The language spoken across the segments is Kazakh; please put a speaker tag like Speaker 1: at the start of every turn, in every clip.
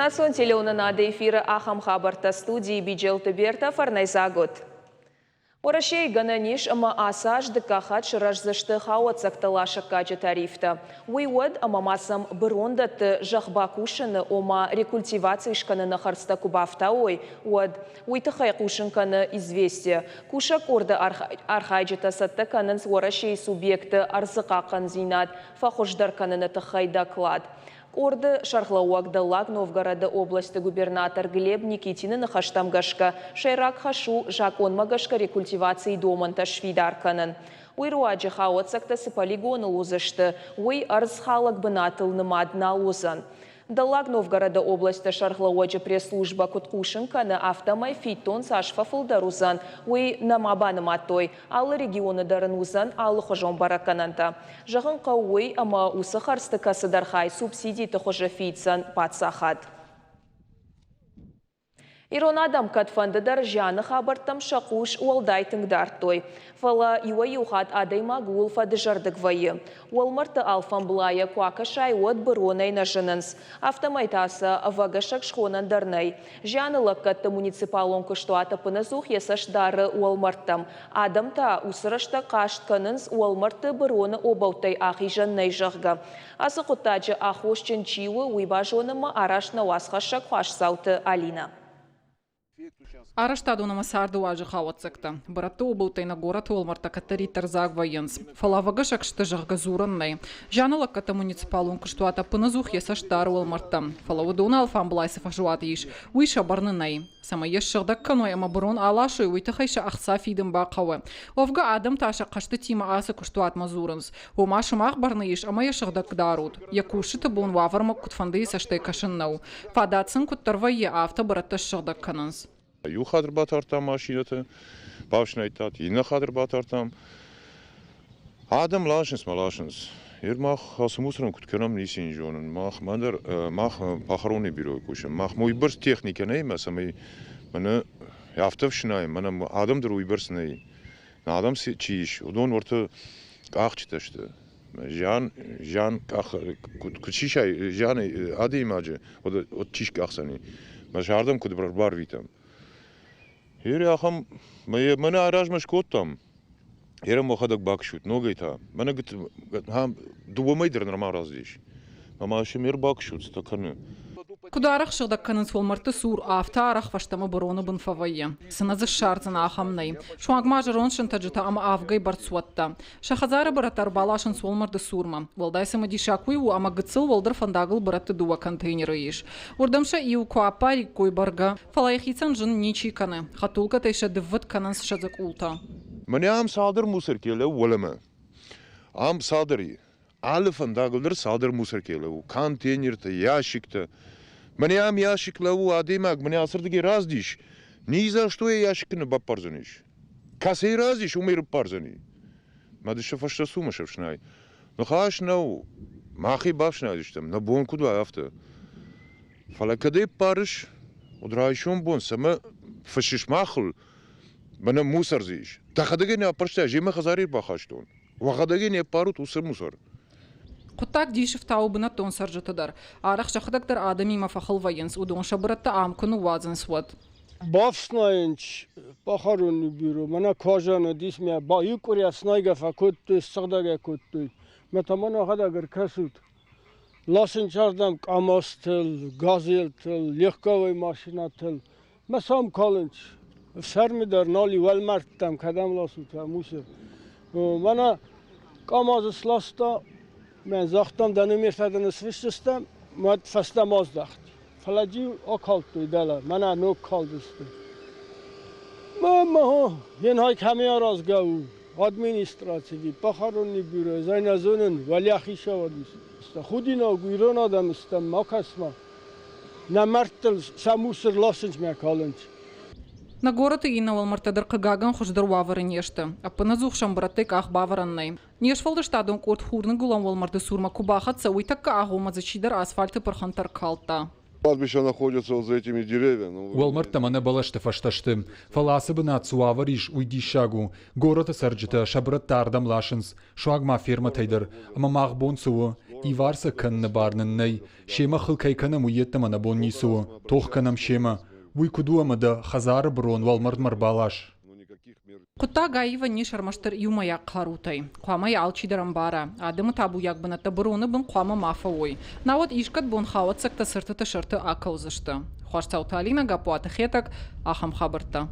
Speaker 1: Насон телеунанады эфиры Ахам Хабарта студии Биджелты Берта Фарнайзагут. Орашей гананиш ама асаж дыкахат шыражзышты хауат сакталаша каджа тарифта. Уйвад ама масам брондат жахбакушаны ома рекультивации шканы нахарста кубафта ой. Уад уйтахай кушынканы известия. Кушак орда архайджата саттаканын орашей субъекты арзыкакан зинат фахождарканын тахай доклад. Орды Шархлауагдалак Новгорода области губернатор Глеб Никитинын хаштамгашка шайрак хашу жакон магашка рекультивации доманта швидарканын. Уйруаджи хаотсактасы полигоны лузышты, уй арзхалак бынатылны мадна лузан. Далак Новгорода области Шархлауаджи пресс-служба Куткушинканы автомай фитон сашфафылдар узан, уй намабаным атой, алы регионы дарын узан, алы хожон баракананта. Жағын қауой ама усы харсты касыдархай субсидий тұхожы фитсан патсахад. Ирон адам катфандыдар жаны хабартам шақуш уалдайтыңдар той. Фала юа юхат адай магул фадыжардык вайы. Уалмарты алфан блая куака шай от быронай нажынынс. Автомайтасы авагашак шхонан дарнай. Жаны лаккатты муниципалон кыштуата пынызух есаштары уалмартам. Адамта усырашта каштканынс уалмарты быроны обаутай ахи жаннай жағға. Асы құттаджы ахошчын чиуы уйбажонымы арашна уасхашак хашсауты Алина.
Speaker 2: Араштадуна сарды уажы хауатсыкты. Баратты обылтайна город олмарта катаритар загвайынс. Фалавага шакшты жағға зураннай. Жанылық ката муниципалун кыштуата пынызух есаштары олмарта. Фалавудуна алфан блайсы фажуаты иш. Уиша барнынай. Сама еш шығдак каной ама бұрын алашы уйтахайша ақса фидым бақауы. Овга адам таша қашты тима асы кыштуат мазуранс. Ома шымақ барны иш ама еш шығдак даруд. Якушы табун ваварма кутфанды есаштай кашыннау. Фадатсын куттарвайы авто баратты шығдак канынс.
Speaker 3: Ю хадр батартам машинаты, бавшнайтат, ина хадр батартам. Адам лашынс. Мах хасмусрам кутканам нисин жонын. Мах пахароны бирой кушам. Мах мой бірс техника неймаса, мана яфтавшынай, мана адамдыр уйбірс ней. Адам чииш, удон орта қақчыташты. Жан кучишай, жаны ады имаджы, от чиш қақсаны. Мажардам кудбар бар витам. Ери ахам, мана аражмаш коттам. Ерам мохадак бакшут, ногайта. Мана дубамайдыр нормал раздеш. Мама шемер бакшут, стаканы.
Speaker 2: Кударах шығдак канынс олмарты сур авта арах ваштама бороны бын фавайы. Сыназы шарцына ахамнай. Шуагма жырон шынтаджыта ама авгай барцуатта. Шахазары баратар балашын солмарды сурма. Валдайсама дишакуйу ама гыцыл волдыр фандагыл баратты дуа контейнеры еш. Урдамша иу куапари кой барга. Фалайхицан жын ничиканы. Хатулка тайша дывыт канынс шазык улта.
Speaker 3: Мане ам садыр мусор келі олымы. Ам садыры. Алы фандагылдыр садыр мусор келі. Контейнерті, ящикті. Мне ам ящик лаву адемак, мне асырдыги раздиш. Ни за что я ящикны бап парзаниш. Касей раздиш, умер парзани. Мадыша фашта сумашевшнай. Но хаш нау, махи бавшнайдиштам, на бон куда авто. Фалакаде парыш, удрайшон бон, сама фашиш махл, бана мусор зиш. Тахадыги не апаршта, жема хазарир бахаштон. Вахадыги не парут усыр мусор.
Speaker 2: Құттак дейшів таубына тон саржытыдар. Арақ жақыдактар адами мафахыл вайынс, удон шабыратта амкыны уазынс вад.
Speaker 4: Бавснайынч, пахаруны бюро, мана кажаны дисме, ба юкуря снайга факутты, сагдага кутты. Метамана хадагар касут. Ласынчардам камастыл, газелтыл, легковой машинатыл. Масам калынч. Сармидар нали валмарттам, кадам ласута, мусор. Мана камазыс ласта, من زاختم دنمی فدن سویشتم مد فستم از داخت فلاجی آکال توی دلار من نو کال دستم ما ین های کمی راز گاو ادمینستراتیوی پخارونی بیرو زین ازونن ولی آخیش آوردیست خودی نگویران آدم استم ما کسما نمرتل ساموسر لاسنج میکالنج
Speaker 2: На город и на Walmartadar кагаган хождар вавары нешты. А пыназух шамбратык ах бавараннай. Нешфалды штадон корт хурны гулам Walmarты сурма кубахатса уйтакка ахума зачидар асфальты пархантар калта.
Speaker 5: Кладбище находится вот за этими деревьями.
Speaker 6: Walmart'ta mana balaştı faştaştı. Falası bina tsuavariş uydi şagu. Город сарджита шабрат тардам лашынс. Шуагма ферма тайдыр. Ама мағбон суы. İvarsa kanını barnın ney, şema xılkay kanam uyette mana bon nisu, toh kanam şema, uy kuduamada xazarı bron valmard marbalaş.
Speaker 2: Құтта Гаева не шармаштыр юмая қарутай. Қуамай алчидарам бара. Адымы табу як бінатта бұруны бін қуама мафа ой. Навод ишкат бон хават сақта сыртыты шырты ақаузышты. Хуашсауталина гапуаты хетак ахам хабырта.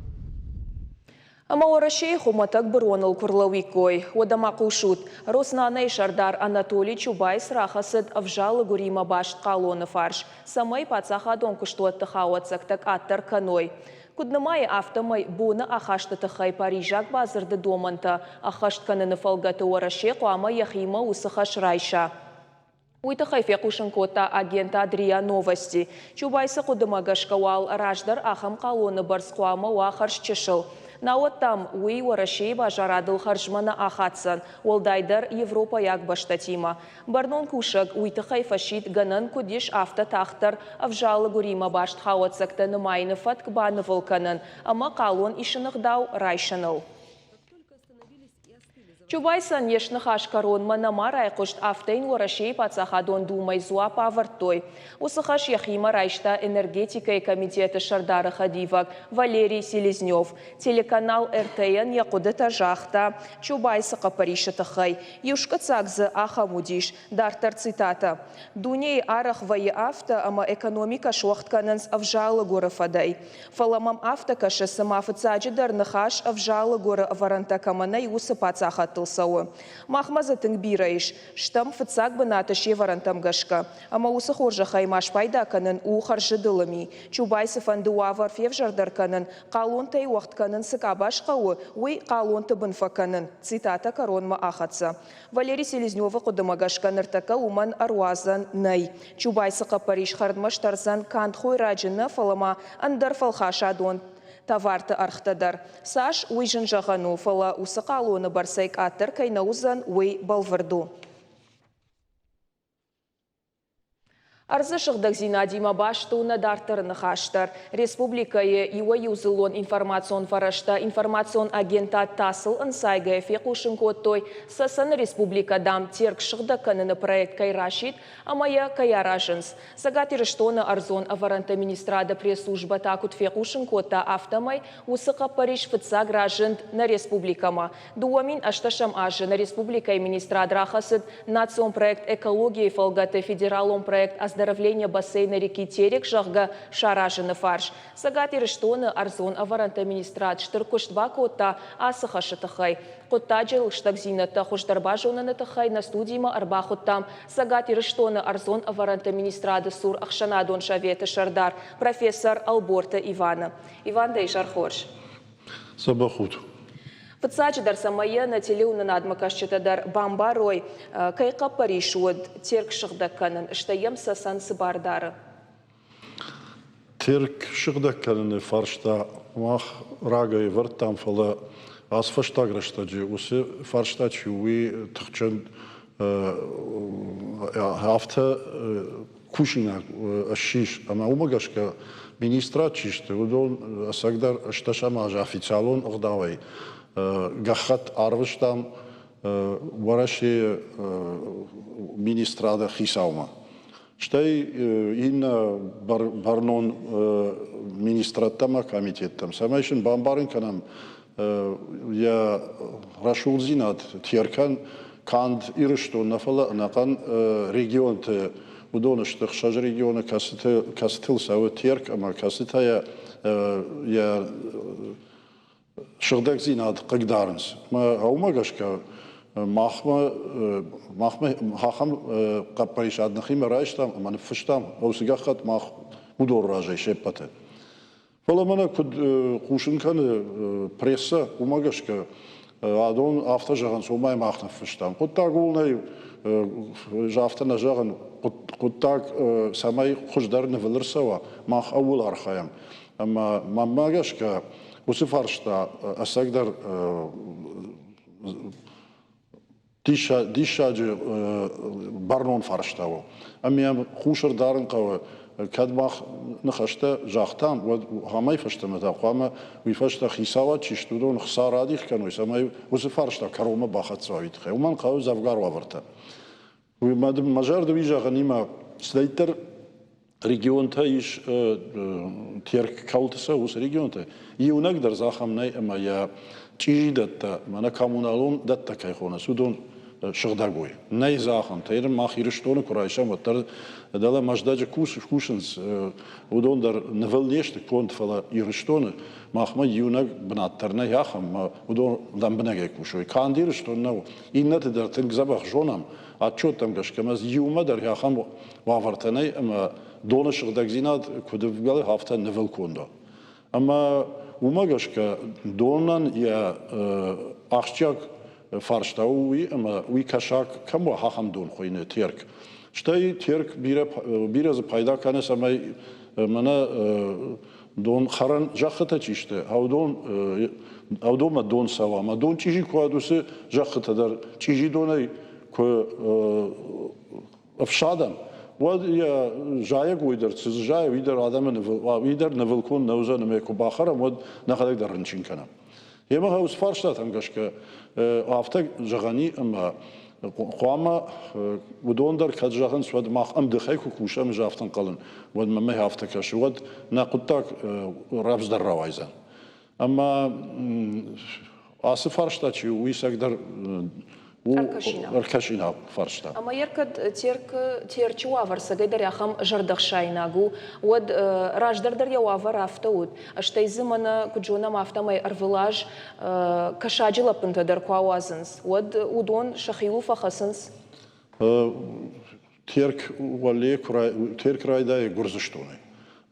Speaker 1: Ама орашей хуматак бұрон ұлкурлауикой. Одама қушут. Роснанай Шардар Анатолий Чубайс рахасыд авжалы гурима башт қалоны фарш. Самай пацахадон күштуатты хауатсақтак аттар каной. Куднамай автомай буны ахашты тахай Парижак базырды доманта. Ахашт каныны фалгаты орашей қуама яхима усыхаш райша. Уйтахай фекушын кота агента Адрия новости. Чубайсы кудымагашкавал раждар ахам қалоны барс қуама уахарш чешыл. Науаттам уй орашей бажарадыл харжмана ахатсан, олдайдар Европа як баштатима. Барнон кушак уйтахай фашит ганан кудиш авто тахтар авжалы гурима башт хауатсакта нымайны фаткбаны вулканын, ама қалон ишынықдау райшаныл. Чубайсан ешнық ашкарон манама райқушт автайн орашей пацахадон думай зуа павартой. Усыхаш яхима райшта энергетикай комитеты Шардары Хадивак Валерий Селезнев. Телеканал РТН якудыта жахта. Чубайсы қапариша тахай. Юшка цагзы ахамудиш. Дартар цитата. Дуней арах вайы авто, ама экономика шуахтканынс авжалы горы фадай. Фаламам авто кашы сымафы цаджидар нахаш авжалы горы аварантакамана юсы пацахат. Махмазатын бирайш, штам фыцак бынатыш еварантам гашка. Ама усы хоржа хаймаш пайдаканын у харжыдылыми. Чубайсов андуавар февжардарканын, қалонтай уақтканын сыкабашқауы, уй қалонты бынфаканын. Цитата коронма ахатса. Валерий Селезнева кудымагашка ныртака уман аруазан най. Чубайсықа Париж хардмаш тарзан кантхой раджына фалама андар фалхашадон. Таварты архтадар. Саш уйжын жағану фала усы қалуыны барсайк аттыр кайнаузан уй балвырду. Арзы шықдық Зинадима баштуына дартырыны хаштар. Республикайы иуа юзылон информацион фарашта информацион агента тасыл ынсайға фекушын коттой сасын республикадам терк шықдық каныны проект кайрашит, амая каяражынс. Сагатирыштоны арзон аваранта министрада пресс-служба такут фекушын котта автомай усықа Париж фытса гражын на республикама. Дуамин ашташам ажы на республикай министрад рахасыд национ проект экологии фалгаты федералон проект оздоровления бассейна реки Терек жағға шаражыны фарш. Сагатирыштоны арзон аваранта министрад штыркуштва котта асыха шытықай. Котта жыл штаг зинаты хуштарба жонаны тахай на студийма арба хоттам. Сагатирыштоны арзон аваранта министрады сур Ахшанадон Шаветы Шардар профессор Алборта Ивана. Иван Дейшар хорш.
Speaker 5: Сабахут.
Speaker 1: Фыцачыдар самая на телеуны надмакашчытадар бамбарой кайқа Паришуд терк шықдакканын іштайым сасан сыбардары.
Speaker 5: Терк шықдакканын фаршта мах рагай варттам фала аз фаштаграштаджи усы фаршта чуи тхчын хафта кушина ашиш ама умагашка министра чишты удон асагдар шташамаж официалон ығдавай гахат арвыштам вараши министрада хисаума. Штай инна барнон министраттама комитеттам. Самайшын бамбарын канам я рашулзинат тиркан канд ирышту нафала накан регион те удоныштых шаж региона кастыл савы тирк ама кастая я шырдак зинат қыгдарынс. Ма аумагашка махма хахам қаппариш аднахима райштам, маны фыштам, аусыгахат мах мудор ражай шеппаты. Вала мана куд қушынканы пресса умагашка адон авто жағын сомай махна фыштам. Құттак олнай жафтана жағын құттак самай құждарыны вылырсава мах ауыл архаям. Ама мамагашка усы фаршта асагдар дишаджи барнон фарштаву. Амиям хушар дарын қавы кадмах нахашта жахтам хамай фаштамата қама уйфашта хисава чиштудон хсарадих каной самай усы фаршта карома бахатсавит. Уман қавы завгар ваварта. Мажар движа нима слейтер регион-то иш терк каутса ус регион-то. И унак дар захамнай ама я чижидатта мана коммуналун датта кайхона судон шагдагой. Най захам тайр махирштоны курайшам ваттар дала маждаджа кушенс удон дар навелнеште конт фала ирштоны махма юнак бнаттарна яхам удон дамбнага кушой. Кандир штонна иннат дар тингзабах жонам отчет там гашкамаз юма дар яхам вавартанай ама дона шагдагзинат кудвгал хафта навелкондо. Ама умагашка донан я ахчак фарштауи ама уи кашак камо хахам дон хоине терк. Штай терк бираз пайда канес ама мана дон харан жахата чиште. Аудома дон сава. Ама дон чижи куадусе жахата дар чижи донай ко афшадам. Вот я жая гуйдер, цизжая видер адамы видер навелкон наузан меку бахарам вот нахадак дар рынчинканам. Ема хаус фарштат ангашка афта жагани ама قوام ودون در کجاهن سواد ماخ ام دخیل کوشم جافتن قلن ود ممه هفته کش ود نقطه رفز در روایزن اما آسف فرشته چی ویسک در Аркашина фаршта.
Speaker 1: Ама еркад терчу авар сагайдар яхам жардахшайнагу, вот раждардар я авар автауд, а что из мана куджонам автомай арвилаж кашаджила пунтадар куазанс, вот удон шахилу фахасанс.
Speaker 5: Терк вале терк райда гурзаштоны.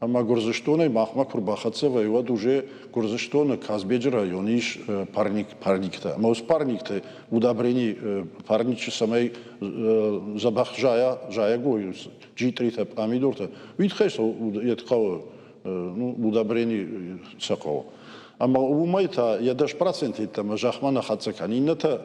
Speaker 5: Ама гурзаштоны махма курбахатсева и вот уже гурзаштоны Казбеджи райониш парникта. Маус парникта удобрени парничи самой забах жая гойус G3 помидорта. Видхеш еткао удобрени сакао. Ама умайта я даже проценты там жахмана хацаканинната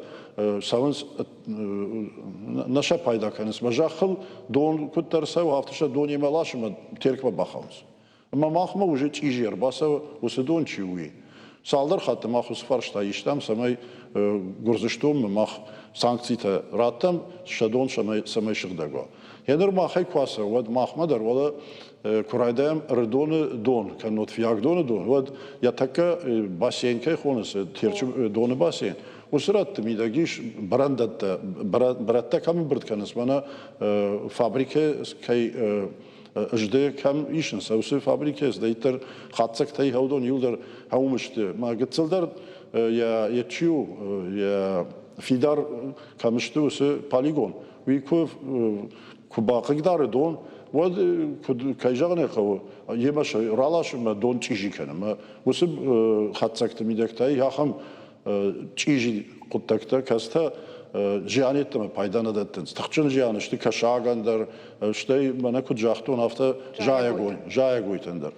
Speaker 5: саванс наша пайда канес мажахл дон куттарсау автоша дон емалашма терква бахаус. Ама махма уже чижер баса уседон чиуи. Салдар хатта махус фаршта иштам самай гурзыштом мах санкцита раттам шадон самай шигдаго. Ядер махай кваса вад махмадар вала курайдаем рдоны дон канот фиак доны дон. Вад я така бассейнкай хонес терчу доны бассейн. Усрат мидагиш братта кам брат канес мана фабрике кай жде кам ишен саусы фабрике сдейтер хатсак тай хаудон юлдар хаумышты. Ма гцелдар я чиу я фидар камышты усы полигон. Виков кубакыгдары дон вот кайжагне хау емаш ралашма дон чижикана. Усы хатсак мидактай яхам чижи куттакта каста жианеттаме пайдана даттен. Тахчын жианышты кашагандар, штай мана куджахтон афта жая гойтендар.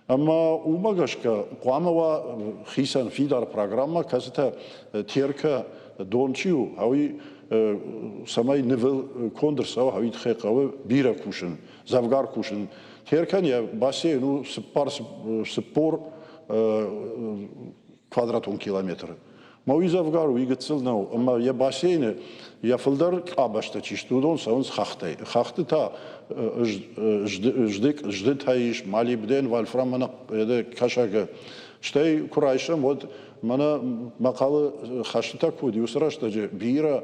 Speaker 5: Ама умагашка қуамава хисан фидар программа каста терка дончиу, хауи самай невел кондерсау, хауи тхекавы бира кушен, завгар кушен. Теркан я басе, ну, спор квадратон километр. Мауи завгару игцел нау, ама я бассейне я филдар абашта чиштудон саунс хахтай. Хахты та ждик таиш малибден вольфрам мана кашага. Штай курайшам вот мана макалы хашта куди усрашта же бира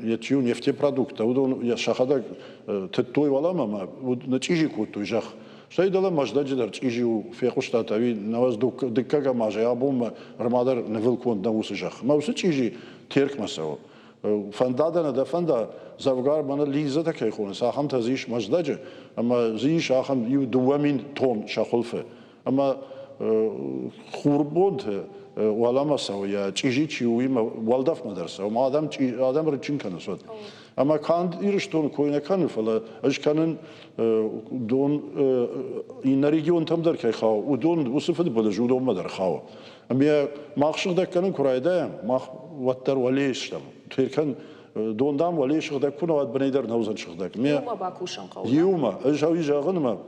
Speaker 5: ячу нефтепродукта. Удон я шахада теттой валама на чижи кутой жах. Штай дала маждаджидар чижиу фекуштатави наваз диккага мажа абума рамадар невелкон навусы жах. Маусы чижи терк масао. Фандадана да фанда завгар мана лиза такай хона. Сахам тазиш маждаджи, ама зиш ахам ю дуамин тон шахулфе. Ама хурбонд валама сао я чижи чиуи валдаф мадарса. Ама адам рычин канасот. Ама канд ирштон коина канфала ашканын дон ин регион тамдар кай хау удон усфд болж удон мадар хау ами махшыгда канын курайда мах ваттар валештам теркан дондам валешыгда кунават бнейдер наузан шыгда ме
Speaker 1: бакушан кау
Speaker 5: юма ажави жагынма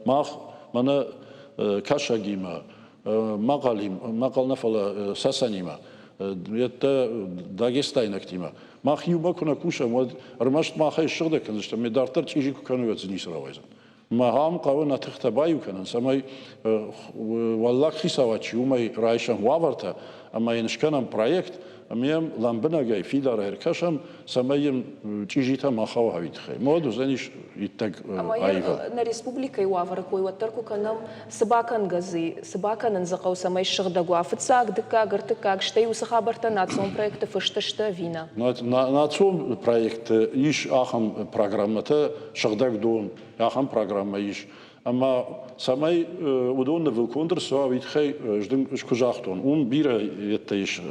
Speaker 5: мах мана кашагима мақалим мақална фала сасанима это Дагестайнактима ماخ يوم كنا كوشا مود رمشت ما خي الشغل كنزشت مي دارتر تيجي كانوا يتزنيس راويزن ما هم قاونا تختبايو كان سماي والله خيساواتشي وماي رايشان وافرتا اما ينشكنم بروجكت اميم لامبنا جاي في دار هركشم سمايم تيجيتا ما خاو هاويتخي مود زنيش يتق
Speaker 1: ايفا на республика Юавар кой ватарку канам сабакан гази сабакан нзакау самай шгдагу афцаг дка гартка штей усахабарта национ проекты фыштышта вина
Speaker 5: национ проект иш ахам программата шгдаг дон ахам программа иш اما سمای ودون نفلكونتر سوا ويتخي جدن شكوجاختون بيرا يتيش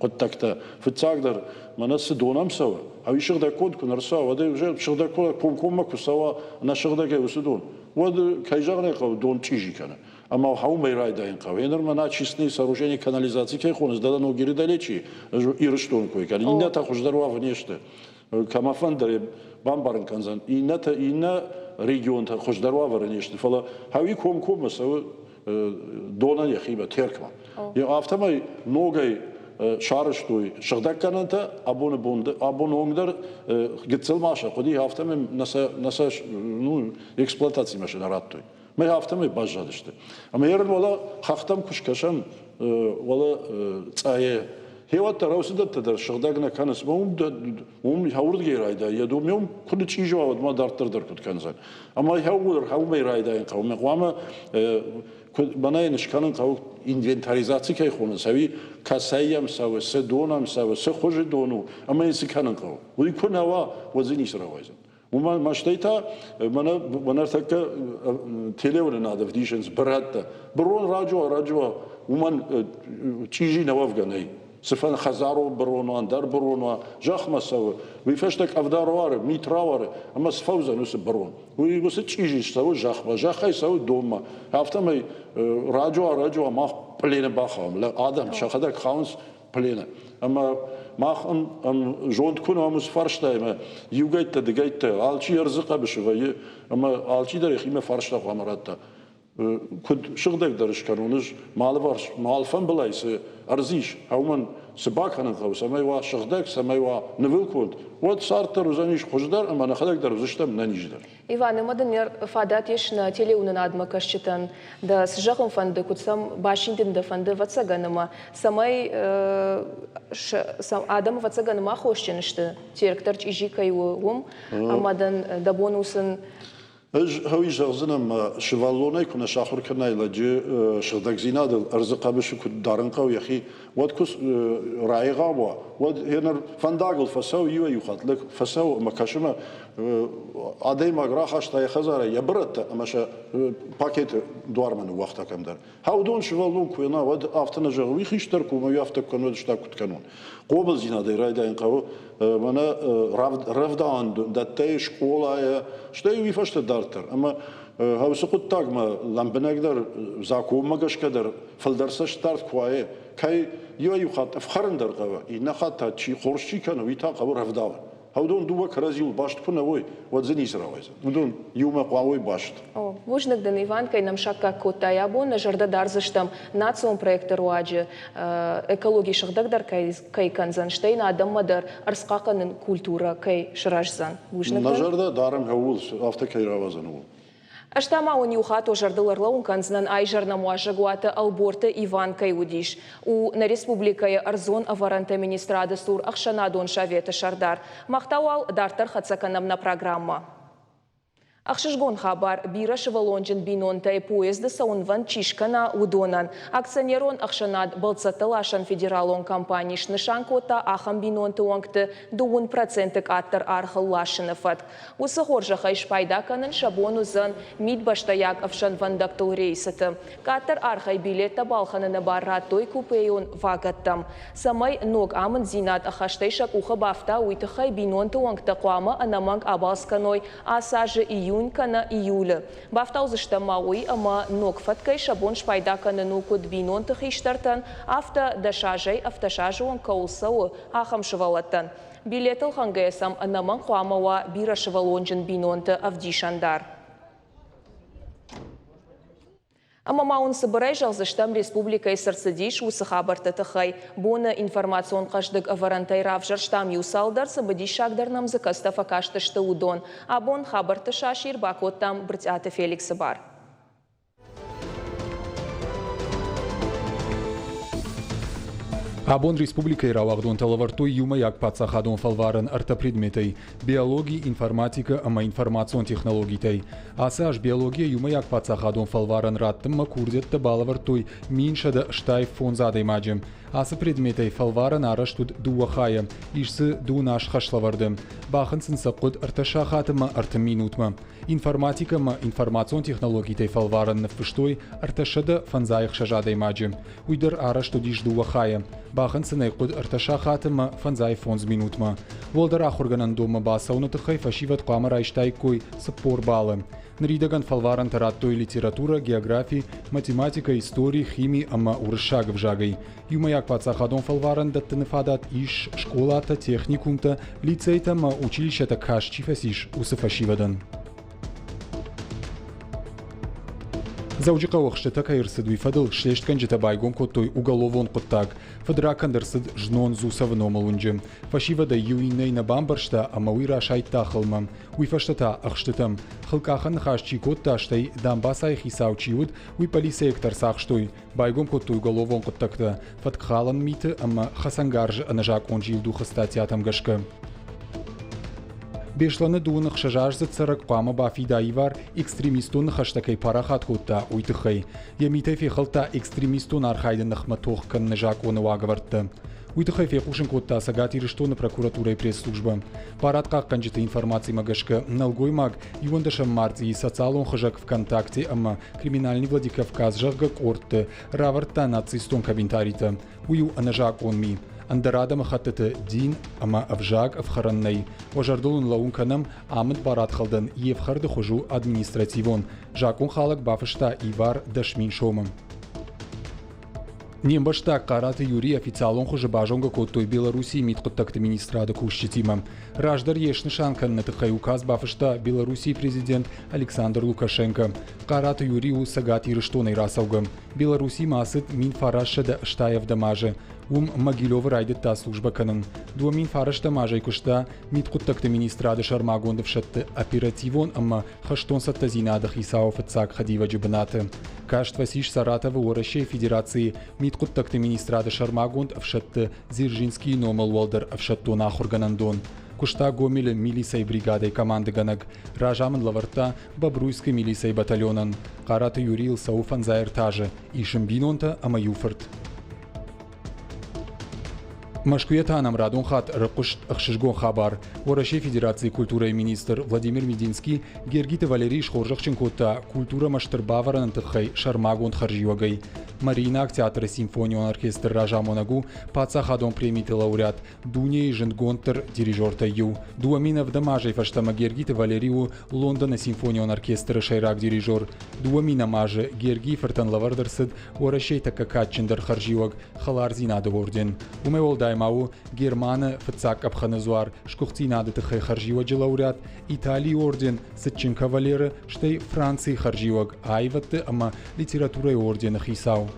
Speaker 5: قد تكتا في التاقدر مناس دونام سوا او يشغدا كود كنر سوا ودا جا شغدا كود كوم ماكو سوا انا شغدا كي وسدون ود كايجاغني قو دون تيجي كان اما هاو ميراي داين قو هنر منا чистые сооружения канализации кей хонс дада но гири далечи ирштон кой кали ината хождарва внеште камафандер бамбарн канзан ината ина ريجون خوش دروا ورنيشت فلا هاوي كوم مسوا دونا يخيبة تركما يا أفتما نوعي شارشتوي شغدك كانت أبون هونغدر جتسل ماشى قدي أفتما نسا نو إكسبلواتاسي ماشى نراتوي ما أفتما باجادشت أما يرن ولا خختم كشكشم ولا تأيه هيوات تراوسد تدر شغداغنا كانس مم هاورد غيرايدا يدوم يوم كل شيء جواد ما دارتر دركت كانزان اما هاو ما يرايدا قوم قوام بناي نشكانن قو انفنتاريزاتي كاي خون سوي كاسايام سو سدونام سو سخوج دونو اما يسكانن قو ويكون هوا وزني سراويزن وما مشتيتا منا تك تيليون نادف ديشنز برات برون راجوا ومن تشيجي نوافغني سفن خزارو برونو اندر برونو جاخما سو ويفشتك افداروار ميتراور اما سفوزا نس برون ويوس تشيجي سو جاخاي سو دوما هافتما راجوا ما بلين باخام لا ادم شخدك خاونس بلين اما ما ام جوند كونو مس فرشتايما يوغيت دغيت الشي يرزقه بشويه اما الشي دريخ ما فرشتا قمرتا كنت شغدك درش كانونج مال ورش مال فن بلايس ارزيش هومن سباك هنن خو سمايوا شغدك سمايوا نفلكوند وات صارتر وزنيش خجدر اما نخدك در زشتم ننيجدر
Speaker 1: Иван, мадамер фадатиш на телеуна надма кашчитан да сжахом фанды кутсам башиндин да фанды вацаганама самай сам адам вацаганама хошченышты терктер чижикай ум амадан да бонусын
Speaker 5: هاوي جازنم شوالوني كنا شاخر كنا يلاجي شغدك زيناد ارزقها بش كنت دارنقا ويخي واد كوس راعي غابوا واد هنا فنداغل فساو يو يخاطلك فساو مكاشما عادي ما راحش تاي خزاره يبرت اماشا باكيت دوار من وقتها كم دار هاو دون شوالون كوينا واد افتنا جوي خيشتر كوما يافتك كانوا دشتاكوت كانون قوبل زيناد رايدا ينقاو مانا رفدان دتاي شكولا شتاي ويفشت دارتر اما هاو سقط تاغما لامبناغدر زاكو ماغش كدر فلدرسش تارت كواي كاي يو يخاط افخرندر قوا ان خاطا تشي خورشي كانوا ويتا قبر رفداو هودون دوبا كرازيل باشت كنا وي وادزني سراويز ودون يوم قواوي باشت
Speaker 1: о вожнак дан Иван кай нам шакка кота ябо на жарда дарзыштам национ проекты руаджи экология шагдагдар кай канзанштейн адам мадар арскаканын культура кай шражзан вожнак
Speaker 5: на жарда дарам хаул автокай равазан ул
Speaker 1: Аштама он юхато жардыларла он канзнан айжарна муажагуата алборта Иван Кайудиш. На республикае Арзон аваранта министрада сур Ахшанадон шавета шардар. Махтауал дартар хацаканамна программа. Ахшишгон хабар бира шевалонжин бинонтай поезда саунван чишкана удонан. Акционерон Ахшанад балцаталашан федералон компании шнышанкота ахам бинонты оңкты 2% аттар архал лашыныфат. Усахоржа хайшпайдаканын шабону зан мидбаштаяк Афшан вандактыл рейсаты. Каттар архай билетта балханына барраттой купейон вагаттам. Самай ног амын зинат ахаштайшак уха бафта уйтыхай бинонты оңкты қуамы анаманг абалсканой асажы июнь кана июля. Бафтаузышта мауи ама ног фаткай шабон шпайдаканы нукуд бинонты хиштартан авто дашажай автошажы он каулсау ахам шывалаттан. Билетыл хангайсам анаман қуамауа бира шывалонжын бинонты авдишандар. Амамаун Сыбырай жалзыштам республикай сырсыдиш усы хабарты тыхай. Буны информацион қашдық аварантай равжарштам юсалдар сыбыдиш шагдар намзыка стафакаштышты удон. Абон хабарты шашир бакоттам бртяты Феликсы бар.
Speaker 6: Абон республикай равагдон талавартой юма як пацахадон фалварен артопредметей, биологии, информатика, ама информацион технологией. Асаж биология юма як пацахадон фалварен раттым макурдетта балавартой миншада штай фонзадой маджем. Асы предметей фалварен араштуд дуахая, ишсы ду наш хашлавардым. Бахынсын сапқуд арташахатыма артаминутма. Информатика ма информацион технологией фалварен нафыштой арташада фанзаях шажадой маджем. Уйдер араштудиш дуахая. Бахынсын айқуд арташахатыма фанзай фонз минутма. Волдар ахурганан дома басаунатыхай фашиват қамар айштайкой саппор балы. Нридаган фалваран тараттой литература, географии, математика, истории, химии, ама уршагов жагай. Юмаяк пацахадон фалваран даттаныфадат иш школата, техникумта, лицейта, ма училищата кашчи фасиш усафашивадан. Заужика охштата кайрсыдуй фадыл шлешткан жета байгон коттой уголовон коттаг. Фадракандырсыд жнон зусавномалунджем. Фашивада юиней на бамбаршта, ама уира шайта хылмам. Уйфаштата ахштатам. Хылкахан хашчи котта штай дамбасай хисаучиуд, уй полисектор сахштой. Байгон коттой уголовон коттакта. Фаткхалан миты, ама хасангарж анажак онжил духа статьятам гашка. Бешланы дуынық шажарзы царак қама бафидаивар экстремистон хаштакай парахат хотта уйтыхай. Ямитай фехалта экстремистон архайды нахма тоққан нажак оны вагавартты. Уйтыхай фехушын котта сагат ирыштоны прокуратура и пресс-служба. Парад қаққан жыты информации магашка налгой маг юандашам марти и социалон хажак ВКонтакте, ама криминальный Владикавказ жагак орты раварта нацистон комментарита. Ую анажак он ми. Андарада махаттыты дин, ама авжаг авхараннай. Важардолун лаунканам амыд барат халдан евхарды хожу административон. Жакун халак бафышта ивар дашмин шомам. Нембашта караты Юрий официалон хуже бажонга коттой Беларуси миткоттакты министрада кушчитимам. Раждар ешны шанкан натыхай указ бафышта Беларуси президент Александр Лукашенко. Караты Юрий у сагат ирыштоной расаугам. Беларуси масыт мин фарашада штаев дамаже. Могилёва райдет та служба канын. Дуамин фарашта мажай кушта миткоттакты министрада шармагондов шатты оперативон, ама хаштон саттазинадах Исаов отцак хадива джубанаты. Каштва сиш Саратова Оращей Федерации миткоттакты министрада шармагонд авшатты Зиржинский номал Уолдер авшаттон ахурганандон. Кушта Гомеле милисей бригадой команды ганаг. Ражамын лаварта Бобруйской милисей батальонан. Караты Юрил Сауфан Заиртаже. Ишим бинонта ама Юфорт. Машкуета нам радон хат ракушт ахшишгон хабар. Оращей Федерации культуры и министр Владимир Мединский Гергита Валерий Шхоржахченкота культура маштырбаваран тыхай шармагон харжиогай. Марина театра симфонион оркестр Ражамонагу паца хадон премиты лауреат Дуния Жендгонтер дирижерта ю. Дуамина в дамажей фаштама Гергита Валерию Лондона симфонион оркестр Шайрак дирижер. Дуамина маже Герги Фертан Лавардерсид Оращей такакачендер харжиог халарзинады орден. Мау Германа фцак абханазуар шкухцинады тыхай харжиwa лауреат Италии орден сытчин кавалеры штай Франции харжиwag айватты ама литературой ордена хисау.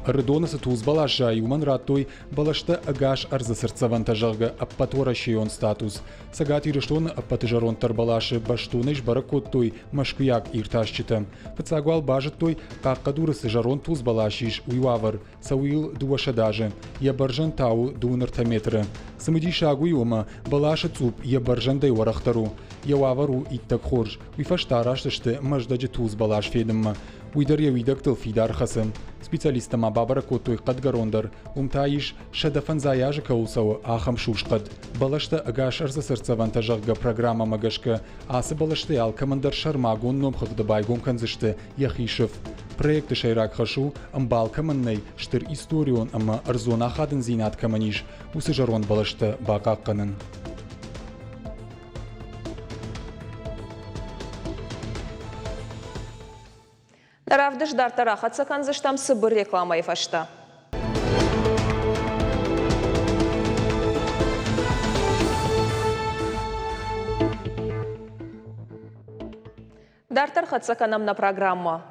Speaker 6: Рыдонасы туз балаша юман раттой балашта агаш арзасырцаван тажалга аппаторащион статус. Сагат ирыштон аппатыжарон тарбалаши баштуныш баракоттой машкуяк ирташчита. Пацагуал бажеттой каккадурысы жарон туз балашиш уйвавар сауил дуашадаже. Ябаржан тау дуунартаметры. Самыдишагу юма балаши цуп ябаржандай варахтару. Явавару иттак хорж. Уйфаштараштышты маждаджи туз балаш федемма. Уйдар явидактыл фидар хасым. Специалистама бабара коттой кадгарондар. Умтаиш шадафан заяжы каулсау ахам шушкад. Балашта агаш арзасырцаван тажагга программа магашка. Асы балашты ал командар шармагон номхагда байгон канзышты Яхишев. Проекты Шайрак хашу амбал каманнай штыр историон ама арзона хадын зинат каманиш. Усыжарон балашта бакакканын.
Speaker 1: Равдыш дартара хатсаканзыштам Сыбыр реклама ефашта. Дартар хатсаканам на программа.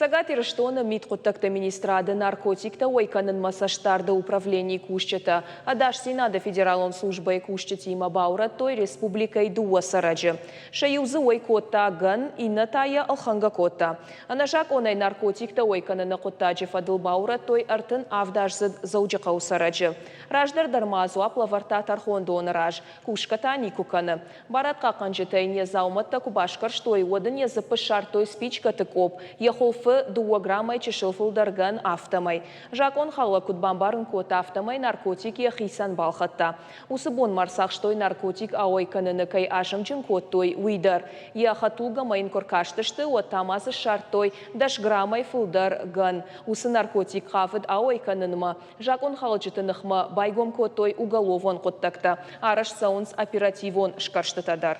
Speaker 1: Цагат Ирыштона Миткоттакта министрада наркотикта ойканын массаштарда управлений кушчета, адаш Сенада федералон службой кушчетима баура той республикой дуа сараджы. Шаюзы ойкотта ган инна тая алханга котта. Анажак онай наркотикта ойканына коттаджы фадыл баура той артын авдашзы зауджықау сараджы. Раждар дармазу аплаварта тархонды оны раж, кушката никуканы. Баратқа қанжетайне зауматта кубашкар штой одын езіпі шартой спичкаты коп, ехолфы дуаграммай чешылфылдарган автомай. Жакон хала кутбамбарын кот автомай наркотик ехисан балхатта. Усыбон марсақ штой наркотик ауайканыны кай ашымчын коттой уйдар. Яхатулга майын коркаштышты оттамазы шартой дашграммай фылдар ган. Усы наркотик хафыд ауайканынма. Жакон халчытынықма байгом коттой уголовон коттакта. Араш саунс оперативон шкарштатадар.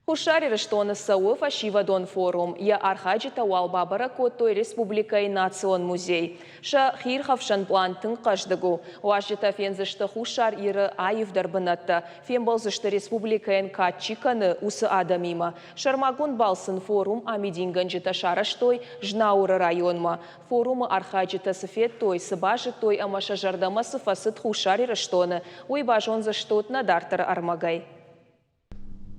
Speaker 1: Хушари Рыштона Сауф Ашивадон форум я архаджи Тауал Бабара Коттой Республикой Национ музей. Ша хир хавшан план тын каждыгу. Уажжита фензышты хушар иры айыв дарбынатта. Фенбалзышты Республикаен катчиканы усы адамима. Шармагун балсын форум амидинганжита шараштой жнауры районма. Форумы архаджита сыфет той сыбажы той амаша жардама сыфасыт Хушари Рыштона. Уйбажон заштот надартар армагай.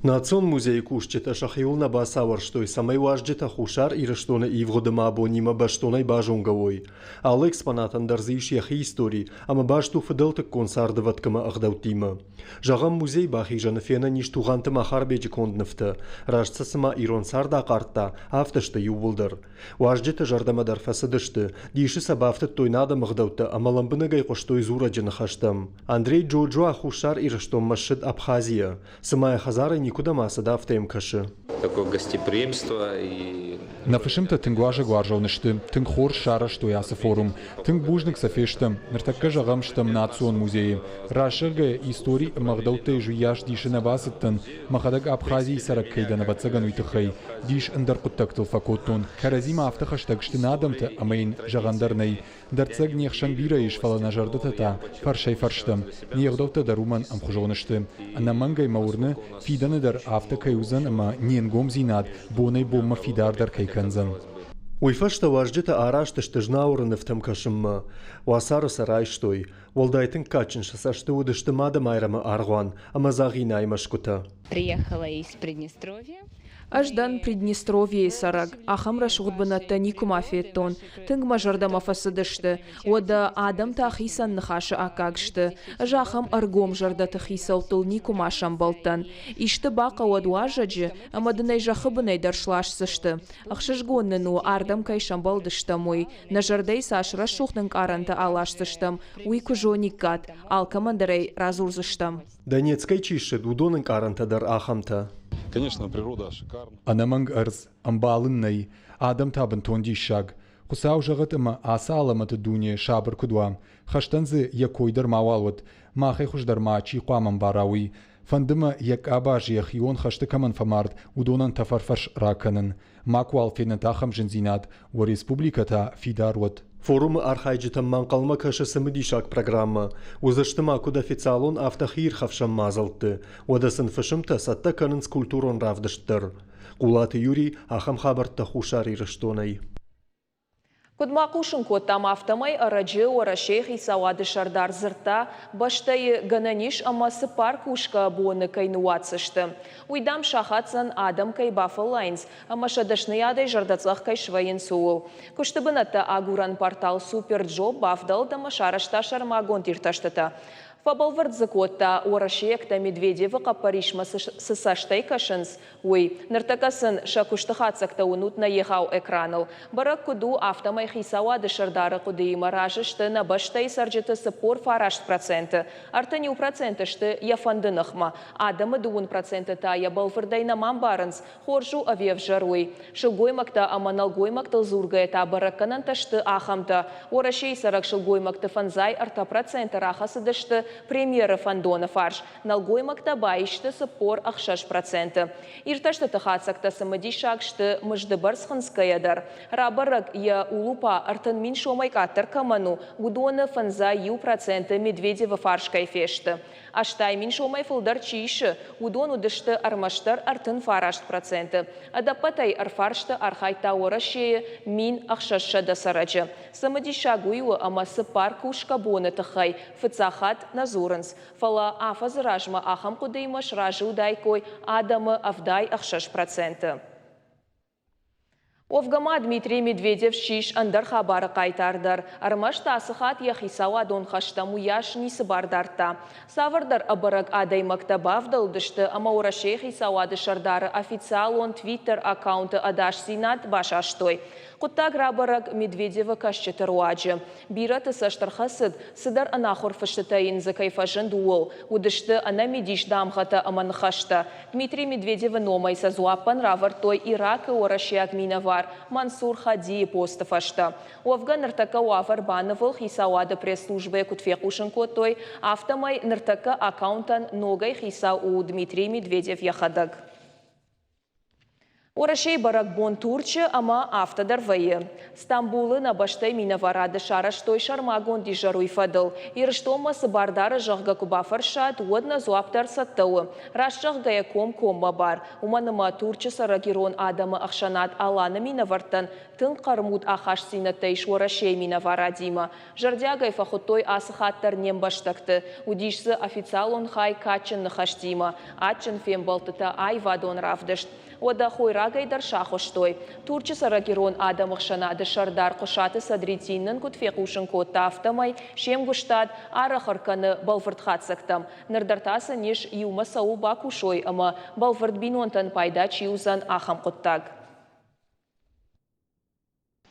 Speaker 7: Национ музей кушчета шахиулна басавар штой самай важджета хушар и раштона ивгодама абонима баштонай бажонговой. Ал экспонатан дарзиш яхи истории, ама башту фыдалтык консардываткама ахдаутима. Жағам музей бахи жаныфена ништуғанты махар беджи кондныфты. Рашцасыма ирон сарда қартта, автышты юбылдыр. Важджета жардамадар фасыдышты, диші сабафты тойнада мағдауты, амаламбынагай қоштой зура жынахаштам. Андрей Джоджуа хушар и раштон машид Абхазия. Сымая хазары никуда масада автоемкашы.
Speaker 8: Такое гостеприимство и...
Speaker 6: Нафышымта тынгуажа гуаржаунышты, тынг хор шара что ясы форум, тынг бужник сафештам, нартакка жағамштам национ музеи. Рашыргая истории магдауты жуяш диші набасыттын, махадаг Абхазии сараккайда набацаган уйтыхай, диш ындар куттактыл факоттун, каразима автахаштагшты надамты амайын жағандарнай, дарцаг нехшан бирайыш фалана жардатата, фаршай фарштам, неғдауты даруман амхужонышты. Анамангай маурны фиданы дар автакайузан ама ненгом зинат, бонай бомма фидар дар кайканзан.
Speaker 7: Уйфашта важджета араштышты жнаурыны в тамкашымма, уасары сарайштой, волдайтын качыншы сашты удышты мада майрамы аргуан, ама загина аймашкута.
Speaker 9: Приехала из Приднестровья.
Speaker 1: Аждан Приднестровье сараг, ахамра шугдбанатта никума феттон, тынгма жардама фасыдышты, ода адам тахисан нахашы акагшты, жахам аргом жардаты хисалтыл никума шамбалтан. Ишты бака одуажаджы, амадынай жахыбынай даршлашсышты. Ахшышгонныну ардам кай шамбалдыштамой, на жардай сашра шухнынг аранта алашсыштам, уйкужо никат, алкамандарай разурзыштам.
Speaker 7: Донецкай чиши дудонынг аранта дар ахамта.
Speaker 10: Конечно, природа шикарна.
Speaker 6: Анаманг арз, амбалыннай, адам табын тонди шаг. Хусау жагат ама аса аламаты дуне шабыр кудуам. Хаштанзы якойдар мавалват, махай хушдар мачи қуаман барауи. Фандыма як абаж яхион хашты каман фамард, удонан тафарфаш раканын. Макуал фенат ахам жинзинат, у республиката фидарват.
Speaker 7: Форумы архайджитам манқалма кашысы дишак программа. Узыштыма куда официалон автохир хавшам мазалты. Одасын фышымта сатта канын скультурон равдыштыр. Кулаты Юрий ахам хабартта хушари рыштонай.
Speaker 1: Кудмақушын коттам автомай арачы орашей хисауады шардар зырта, баштай гананиш амасы пар кушка боны кайнуатсышты. Уйдам шахатсан адам кай Баффалайнс, ама шадашны ядай жардацлах кай швайын суыл. Куштыбынатта агуран портал Суперджоп бафдал дама шарашта шармагон тирташтыта. Фабалвардзы котта орашекта Медведева қапаришма сысаштай кашынс. Уй, ныртакасын шакуштыхацакта унут наехау экраныл. Барак куду автомай хисауады шардары кудыйма ражышты на баштай сарджеты сыпор фарашт проценты. Артаню процентышты яфандынықма. Адамы дуын проценты та ябалвардай наман барынс. Хоржу авев жаруй. Шылгоймакта аманалгоймактыл зургая та баракканан ташты ахамта. Орашей сарак шылгоймакты фанзай арта проценты рахасыдышты премьера фондона фарш. Налгой мактаба ишты сыпор ахшаш проценты. Ирташты тахацакта самадишак, что мждыбарсханскаядар. Рабарак я улупа артын мин шомайкаттар каману, гудона фанза ю проценты Медведева фарш кайфешты. Аштай мин шомай фылдар чиши, гудону дышты армаштар артын фарашт проценты. Адапатай арфаршты архайта орашее мин ахшаша дасараджа. Самадишагуйу амасы парку шкабоны тахай, фыцахат назуранс. Фала афаз ражма ахам кудеймаш ражу дайкой адамы авдай ахшаш проценты. Овгама Дмитрий Медведев шиш андар хабары қайтардар. Армаш тасыхат яхисауа дон хаштаму яш нисі бардарта. Савардар абарак адай мактабавдал дышты, ама орашей хисауа дышардары официал он твиттер аккаунты адаш синат башаштой. Құттаг рабарак Медведева кашчетер уаджы. Бираты саштархасыд, сыдар анахор фаштатайын закайфажын дуол. Удышты ана медиш дамхата аман хашта. Дмитрий Медведева номай сазуапан равартой Ирак и орашеак минавар. Мансур Хади постов ашта. Овга нартака уавар банавыл хисауада пресс-службы кутфекушын котой, автомай нартака аккаунтан ногай хисау Дмитрий Медведев яхадаг. Орашей барак бон турчы, ама автодар вайы. Стамбулы на баштай минаварады шараштой шармагон дижаруй фадыл. Ирыштома сыбардары жағға кубафаршат, уадна зуаптар саттауы. Рашчақ гаяком комма бар. Уманыма турчы сарагирон адамы ақшанат аланы минавартан, тын қармуд ахаш синаттайш орашей минаварадима. Жардягай фахутой асыхаттар нем баштақты. Удишсы официал он хай качын нахаштима. Ачын фембалтыта айвадон равдышт. Ода хойрагайдар шахоштой. Турчы сарагирон адамық шанады шардар құшаты садритиннің күтфеқушын котта автомай, шем гуштад ара харканы балфыртхатсақтам. Нырдартасы неш юма сау бакушой, ама балфырт бинонтан пайда чиузан ахам құттаг.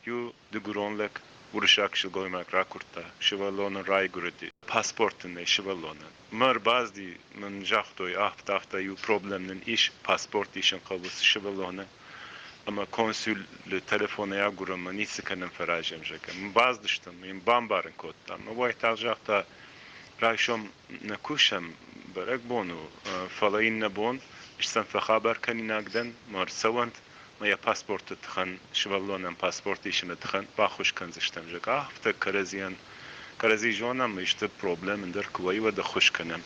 Speaker 11: Ю дегуронлек уршакшыл гоймак ракурта, шевалона райгурети, паспортын шевалона. Мар базди мен жахтой ахтахта ю проблемнен иш паспорт ишен калыс шевалона. Ama konsül telefona ya gurama nisi kanım ferajem jaka. Bazdıştım, bambarın kottam. Bu ihtajaqta rayşom nakuşam berek bonu. Falayin nabon, işten fahaber kaninagden mar savant ma ya pasportu tıxan şivalonan pasport işini tıxan baxuş kanzıştam jaka. Hafta karazi jonam işte problemindir kuvayı ve de xuş kanım.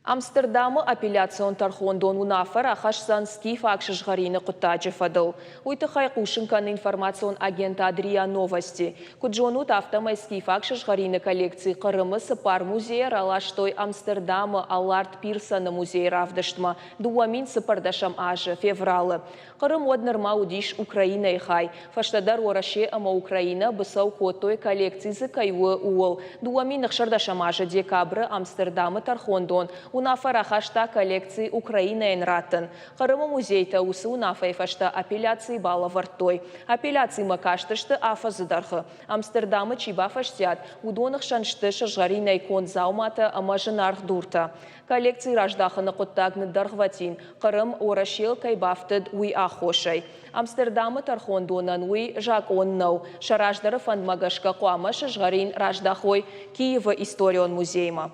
Speaker 1: Амстердамы апелляцион тархондон унафар ахашсан скиф акшышгарины құттачы фадыл. Уйты хайқушынкан информацион агент Адрия Новости. Куджонут автомай скиф акшышгарины коллекции Қырымы сыпар музея ралаштой Амстердамы Аллард Пирсаны музей равдыштма. Дуамин сыпардашам ажы февралы. Қырым однырма удиш Украина и хай. Фаштадар ораше ама Украина бысау котой коллекции зыкайвы уол. Дуамин ықшардашам ажы декабры Амстердамы тархондон. Унафара хашта коллекции Украина энратын. Қырымы музейта усы унафай фашта апелляции бала вартой. Апелляции макаштышты афазыдархы. Амстердамы чиба фаштят. Удонық шаншты шажгарина икон заумата амажынарх дурта. Коллекции раждахыны құттагны дархватин. Қырым орашел кайбафтыд уй ахошай. Амстердамы тархондонан уй жак оннау. Шараждары фандмагашка қуама шажгарин раждахой Киева историон музейма.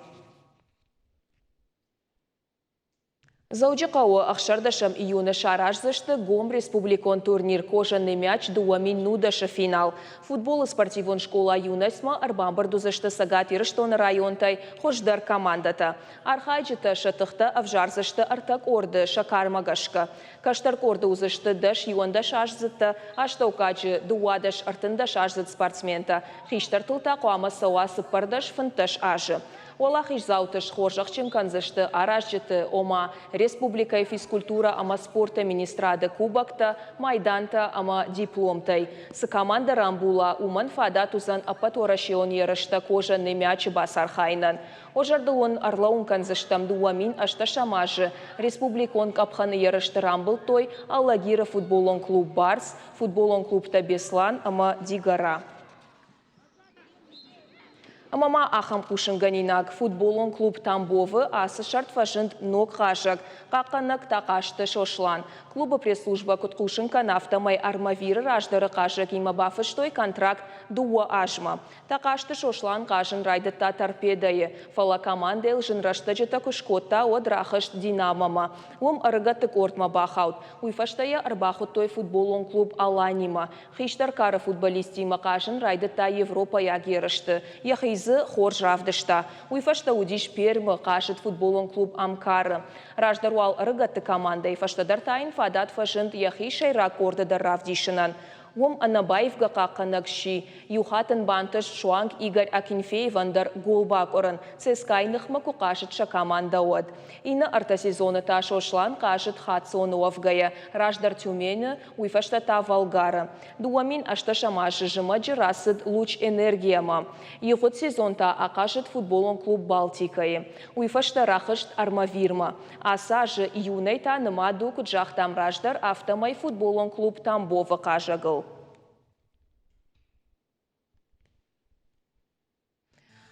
Speaker 1: Зауджикауы ақшардашам июны шаражзышты Гом республикон турнир кожанный мяч дуамин нудашы финал. Футбол спортивон школа юнасма арбамбардузышты сагат ирыштон районтай хождар командата. Архайджыта шатыхта авжарзышты артак орды шакармагашка. Каштарк орды узышты даш юандаш ажзыта, аштаукаджы дуадаш артындаш ажзыт спортсмента. Хиштар тылта қуама сауасы пардаш фынташ ажы. Олах изаутыш хоржақчын канзышты аражжыты ома республика и физкультура ама спорта министрады кубакта, майданта ама дипломтай. С команда Рамбула уман фада тузан апаторашион ерышта кожанный мяч басархайнан. Ожардылын арлаун канзыштам дуамин ашташамажы. Республикон капханы ерышты Рамбул той, аллагира футболон клуб Барс, футболон клуб Табеслан ама Дигара. Мама ахам кушынганинак футболон клуб Тамбовы асы шартфашынд ног хашак, қаққанак тақашты шошлан. Клуба пресс-служба куткушын канафтамай армавиры раждары қашак има бафыштой контракт дуа ажма. Тақашты шошлан қашын райдытта торпедайы. Фала командел жынрашты жыта күшкотта одрахышт динамама. Ом арыгаты кортма бахаут. Уйфаштая арбахут той футболон клуб Аланима. Хиштар кары футболистима қашын райдытта Европа ягерышты. Яхизы хор жавдышта. Уйфашта удиш пермы қашыт футболон клуб Амкары. Раждаруал арыгаты команда ифаштадар тайын фадат фашынд яхи шайрак ордыдар равдишынан. Ом Анабаевга қаққанакши, юхатын бантыш шуанг Игорь Акинфеевандар голбак орын, цескайнықмы куқашытша команда од. Ины арта сезоны та шошлан қашыт хатсоны овгая, раждар Тюмені, уйфаштата Волгары. Дуамин ашта шамашы жыма жырасыд луч энергияма. Егот сезонта ақашыт футболон клуб Балтикайы. Уйфашта рахышт армавирма. Аса жы юнай таныма дук джахтам раждар автомай футболон клуб Тамбовы қажагыл.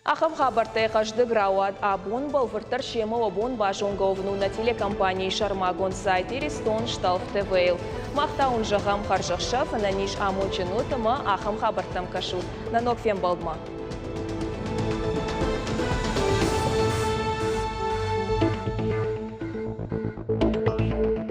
Speaker 1: Ахам хабартай кажды грауад абон балвыртар шема абон бажонговну на телекомпании Шармагон сайт Иристон шталф ТВЛ. Махтаун жахам харжахшав на ниш амочинутама ахам хабартам кашут. На нокфем балдма.